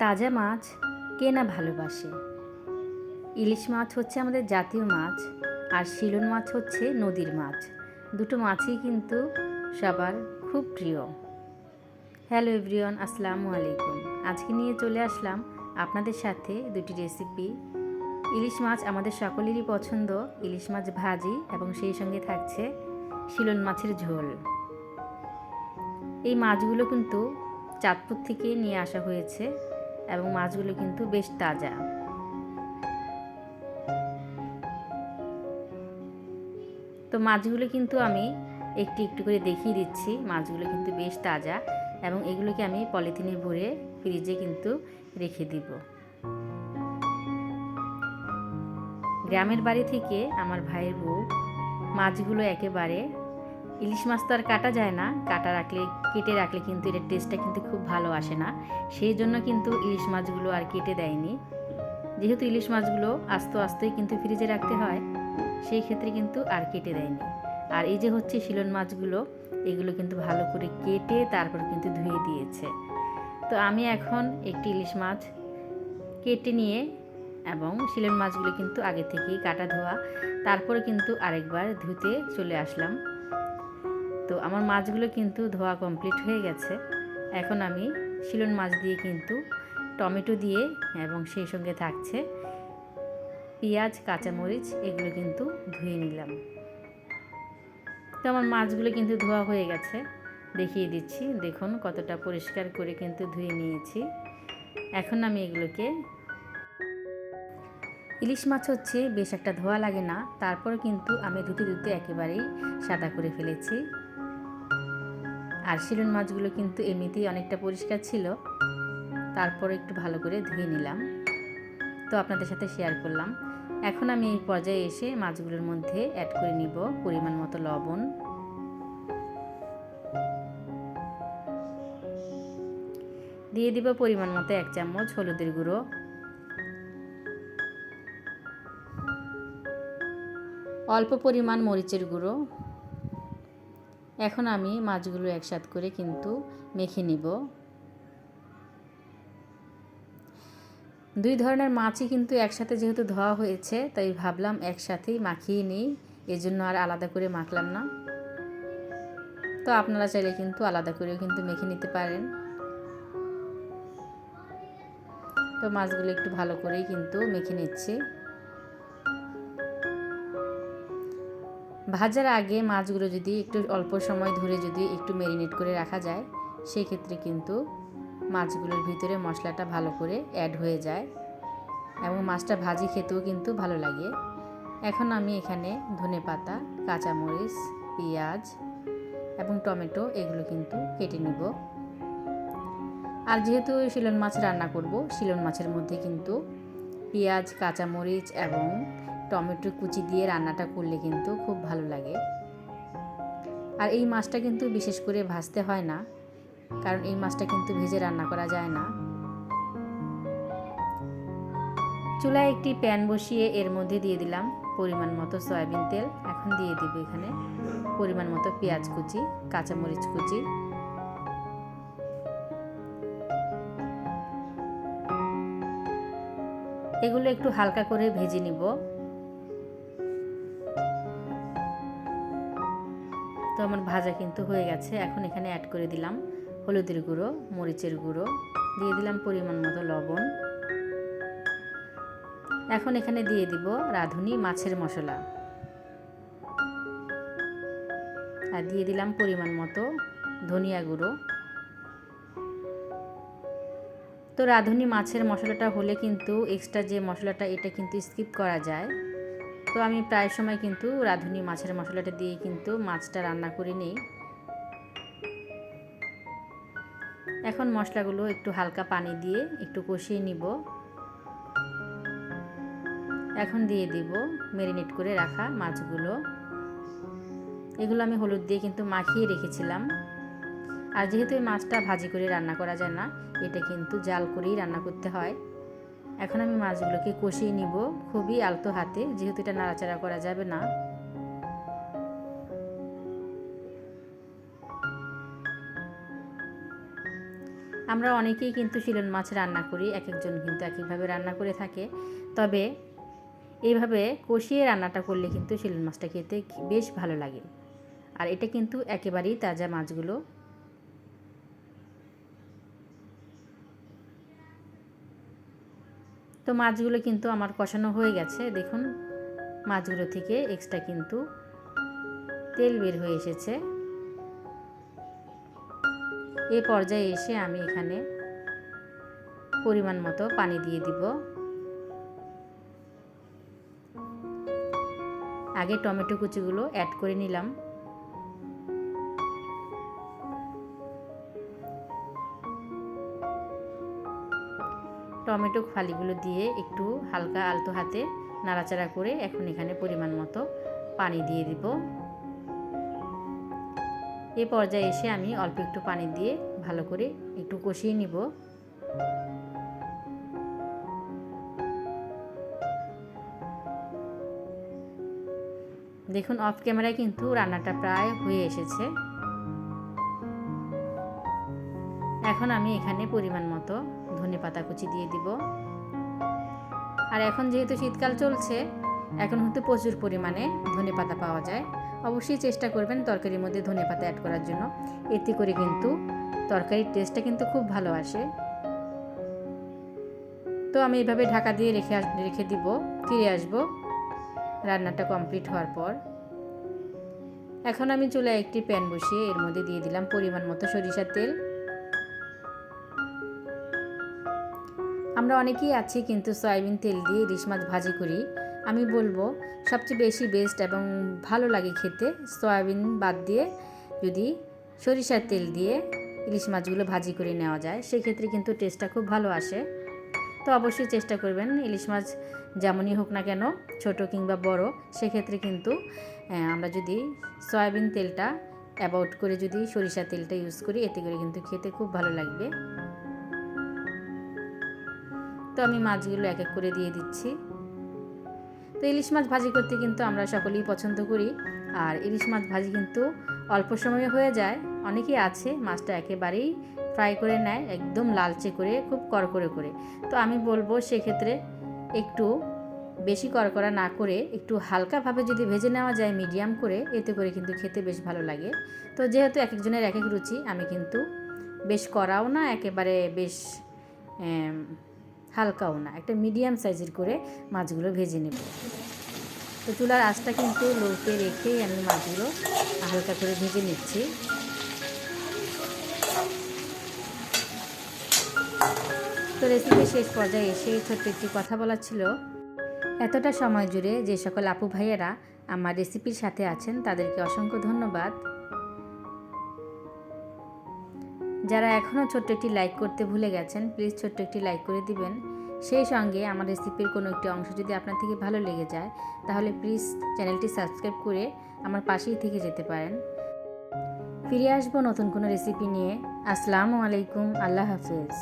তাজা মাছ কে না ভালোবাসে। ইলিশ মাছ হচ্ছে আমাদের জাতীয় মাছ, আর শিলন মাছ হচ্ছে নদীর মাছ। দুটো মাছই কিন্তু সবার খুব প্রিয়। হ্যালো এভরিওয়ান, আসসালামু আলাইকুম। আজকে নিয়ে চলে আসলাম আপনাদের সাথে দুটি রেসিপি। ইলিশ মাছ আমাদের সকলেরই পছন্দ। ইলিশ মাছ ভাজি এবং সেই সঙ্গে থাকছে শিলন মাছের ঝোল। এই মাছগুলো কিন্তু চাঁদপুর থেকে নিয়ে আসা হয়েছে এবং মাছগুলো কিন্তু বেশ তাজা। তো মাছগুলো কিন্তু আমি একটু একটু করে দেখিয়ে দিচ্ছি। মাছগুলো কিন্তু বেশ তাজা এবং এগুলোকে আমি পলিথিনে ভরে ফ্রিজে কিন্তু রেখে দিব। গ্রামের বাড়ি থেকে আমার ভাইয়ের বউ মাছগুলো একেবারে, ইলিশ মাছ তো আর কাটা যায় না, কেটে রাখলে কিন্তু এর টেস্টটা কিন্তু খুব ভালো আসে না। সেই জন্য কিন্তু ইলিশ মাছগুলো আর কেটে দেয়নি। যেহেতু ইলিশ মাছগুলো আস্তে আস্তেই কিন্তু ফ্রিজে রাখতে হয়, সেই ক্ষেত্রে কিন্তু আর কেটে দেয়নি। আর এই যে হচ্ছে শিলন মাছগুলো, এগুলো কিন্তু ভালো করে কেটে তারপর কিন্তু ধুয়ে দিয়েছে। তো আমি এখন একটি ইলিশ মাছ কেটে নিয়ে এবং শিলন মাছগুলো কিন্তু আগে থেকেই কাটা ধোয়া, তারপরে কিন্তু আরেকবার ধুতে চলে আসলাম। তো আমার মাছগুলো কিন্তু ধোয়া কমপ্লিট হয়ে গেছে। এখন আমি শিলন মাছ দিয়ে কিন্তু টমেটো দিয়ে এবং সেই সঙ্গে থাকছে পেঁয়াজ, কাঁচামরিচ, এগুলো কিন্তু ধুয়ে নিলাম। তো আমার মাছগুলো কিন্তু ধোয়া হয়ে গেছে, দেখিয়ে দিচ্ছি। দেখুন কতটা পরিষ্কার করে কিন্তু ধুয়ে নিয়েছি। এখন আমি এগুলোকে, ইলিশ মাছ হচ্ছে বেশ একটা ধোয়া লাগে না, তারপর কিন্তু আমি ধুতে ধুতে একেবারেই সাদা করে ফেলেছি। আর শিলন মাছগুলো কিন্তু এমনিতেই অনেকটা পরিষ্কার ছিল, তারপর একটু ভালো করে ধুয়ে নিলাম। তো আপনাদের সাথে শেয়ার করলাম। এখন আমি এই পর্যায়ে এসে মাছগুলোর মধ্যে অ্যাড করে নিব পরিমাণ মতো লবণ, দিয়ে দিব পরিমাণ মতো 1 চামচ হলুদের গুঁড়ো, অল্প পরিমাণ মরিচের গুঁড়ো। এখন আমি মাছগুলো একসাথে করে কিন্তু মেখে নিব। দুই ধরনের মাছই কিন্তু একসাথে যেহেতু ধোয়া হয়েছে, তাই ভাবলাম একসাথেই মাখিয়ে নিই, এজন্য আর আলাদা করে মাখলাম না। তো আপনারা চাইলে কিন্তু আলাদা করেও কিন্তু মেখে নিতে পারেন। তো মাছগুলো একটু ভালো করেই কিন্তু মেখে নিচ্ছি। ভাজার আগে মাছগুলো যদি একটু অল্প সময় ধরে যদি একটু ম্যারিনেট করে রাখা যায়, সেই ক্ষেত্রে কিন্তু মাছগুলোর ভিতরে মশলাটা ভালো করে অ্যাড হয়ে যায় এবং মাছটা ভাজি খেতেও কিন্তু ভালো লাগে। এখন আমি এখানে ধনেপাতা, কাঁচামরিচ, পেঁয়াজ এবং টমেটো এগুলো কিন্তু কেটে নিব। আর যেহেতু শিলন মাছ রান্না করব, শিলন মাছের মধ্যে কিন্তু পেঁয়াজ, কাঁচামরিচ এবং টমেটো কুচি দিয়ে রান্নাটা করলে কিন্তু খুব ভালো লাগে। আর এই মাছটা কিন্তু বিশেষ করে ভাজতে হয় না, কারণ এই মাছটা কিন্তু ভেজে রান্না করা যায় না। চুলায় একটি প্যান বসিয়ে এর মধ্যে দিয়ে দিলাম পরিমাণ মতো সয়াবিন তেল। এখন দিয়ে দিব এখানে পরিমাণ মতো পেঁয়াজ কুচি, কাঁচামরিচ কুচি, এগুলো একটু হালকা করে ভেজে নিব। তো আমার ভাজা কিন্তু হয়ে গেছে। এখন এখানে অ্যাড করে দিলাম হলুদের গুঁড়ো, মরিচের গুঁড়ো, দিয়ে দিলাম পরিমাণ মতো লবণ। এখন এখানে দিয়ে দিব রাঁধুনি মাছের মশলা, আর দিয়ে দিলাম পরিমাণ মতো ধনিয়া গুঁড়ো। তো রাঁধুনি মাছের মশলাটা হলে কিন্তু এক্সট্রা যে মশলাটা, এটা কিন্তু স্কিপ করা যায়। তো আমি প্রায় সময় কিন্তু রাঁধুনি মাছের মশলাটা দিয়ে কিন্তু মাছটা রান্না করে নিই। এখন মশলাগুলো একটু হালকা পানি দিয়ে একটু কষিয়ে নিব। এখন দিয়ে দিব ম্যারিনেট করে রাখা মাছগুলো। এগুলো আমি হলুদ দিয়ে কিন্তু মাখিয়ে রেখেছিলাম। আর যেহেতু এই মাছটা ভাজি করে রান্না করা যায় না, এটা কিন্তু জাল করেই রান্না করতে হয়। এখন আমি মাছগুলোকে কষিয়ে নিব খুবই আলতো হাতে, যেহেতু এটা নাড়াচাড়া করা যাবে না। আমরা অনেকেই কিন্তু শিলন মাছ রান্না করি, এক একজন কিন্তু এক একভাবে রান্না করে থাকে। তবে এইভাবে কষিয়ে রান্নাটা করলে কিন্তু শিলন মাছটা খেতে বেশ ভালো লাগে। আর এটা কিন্তু একেবারেই তাজা মাছগুলো। তো মাছগুলো কিন্তু আমার কষানো হয়ে গেছে। দেখুন মাছগুলো থেকে এক্সট্রা কিন্তু তেল বের হয়ে এসেছে। এই পর্যায়ে এসে আমি এখানে পরিমাণ মতো পানি দিয়ে দিব। আগে টমেটো কুচিগুলো অ্যাড করে নিলাম। টমেটো ফালিগুলো দিয়ে একটু হালকা আলতো হাতে নাড়াচাড়া করে এখন এখানে পরিমাণ মতো পানি দিয়ে দিব। এই পর্যায়ে এসে আমি অল্প একটু পানি দিয়ে ভালো করে একটু কষিয়ে নিব। দেখুন অফ ক্যামেরায় কিন্তু রান্নাটা প্রায় হয়ে এসেছে। এখন আমি এখানে পরিমাণ মতো ধনেপাতা কুচি দিয়ে দিব। আর এখন যেহেতু শীতকাল চলছে, এখন হয়তো প্রচুর পরিমাণে ধনেপাতা পাওয়া যায়। অবশ্যই চেষ্টা করবেন তরকারির মধ্যে ধনেপাতা অ্যাড করার জন্য, এতে করে কিন্তু তরকারির টেস্টটা কিন্তু খুব ভালো আসে। তো আমি এইভাবে ঢাকা দিয়ে রেখে দিব। ফিরে আসব রান্নাটা কমপ্লিট হওয়ার পর। এখন আমি চুলায় একটি প্যান বসিয়ে এর মধ্যে দিয়ে দিলাম পরিমাণ মতো সরিষার তেল। আমরা অনেকেই আছি কিন্তু সয়াবিন তেল দিয়ে ইলিশ মাছ ভাজি করি। আমি বলবো সবচেয়ে বেশি বেস্ট এবং ভালো লাগে খেতে সয়াবিন বাদ দিয়ে যদি সরিষার তেল দিয়ে ইলিশ মাছগুলো ভাজি করে নেওয়া যায়, সেক্ষেত্রে কিন্তু টেস্টটা খুব ভালো আসে। তো অবশ্যই চেষ্টা করবেন, ইলিশ মাছ যেমনই হোক না কেন, ছোট কিংবা বড়, সেক্ষেত্রে কিন্তু আমরা যদি সয়াবিন তেলটা অ্যাভয়েড করে যদি সরিষার তেলটা ইউজ করি, এতে করে কিন্তু খেতে খুব ভালো লাগবে। তো আমি মাছগুলো এক এক করে দিয়ে দিচ্ছি। তো ইলিশ মাছ ভাজি করতে কিন্তু আমরা সকলেই পছন্দ করি। আর ইলিশ মাছ ভাজি কিন্তু অল্প সময়ে হয়ে যায়। অনেকেই আছে মাছটা একেবারেই ফ্রাই করে নেয়, একদম লালচে করে, খুব করকরে করে। তো আমি বলবো সেক্ষেত্রে একটু বেশি করকরা না করে একটু হালকাভাবে যদি ভেজে নেওয়া যায় মিডিয়াম করে, এতে করে কিন্তু খেতে বেশ ভালো লাগে। তো যেহেতু এক একজনের এক এক রুচি, আমি কিন্তু বেশ কড়াও না, একেবারে বেশ হালকাও না, একটা মিডিয়াম সাইজের করে মাছগুলো ভেজে নেব। তো চুলার আঁচটা কিন্তু লোতে রেখেই আমি মাছগুলো হালকা করে ভেজে নিচ্ছি। তো রেসিপি শেষ পর্যায়ে এসে ছোট্ট একটি কথা বলার ছিল। এতটা সময় জুড়ে যে সকল আপু ভাইয়েরা আমার রেসিপির সাথে আছেন, তাদেরকে অসংখ্য ধন্যবাদ। যারা এখনও ছোট্ট একটি লাইক করতে ভুলে গেছেন, প্লিজ ছোট্ট একটি লাইক করে দিবেন। সেই সঙ্গে আমার রেসিপির কোনো একটি অংশ যদি আপনার থেকে ভালো লেগে যায়, তাহলে প্লিজ চ্যানেলটি সাবস্ক্রাইব করে আমার পাশেই থেকে যেতে পারেন। ফিরে আসবো নতুন কোনো রেসিপি নিয়ে। আসসালামু আলাইকুম, আল্লাহ হাফেজ।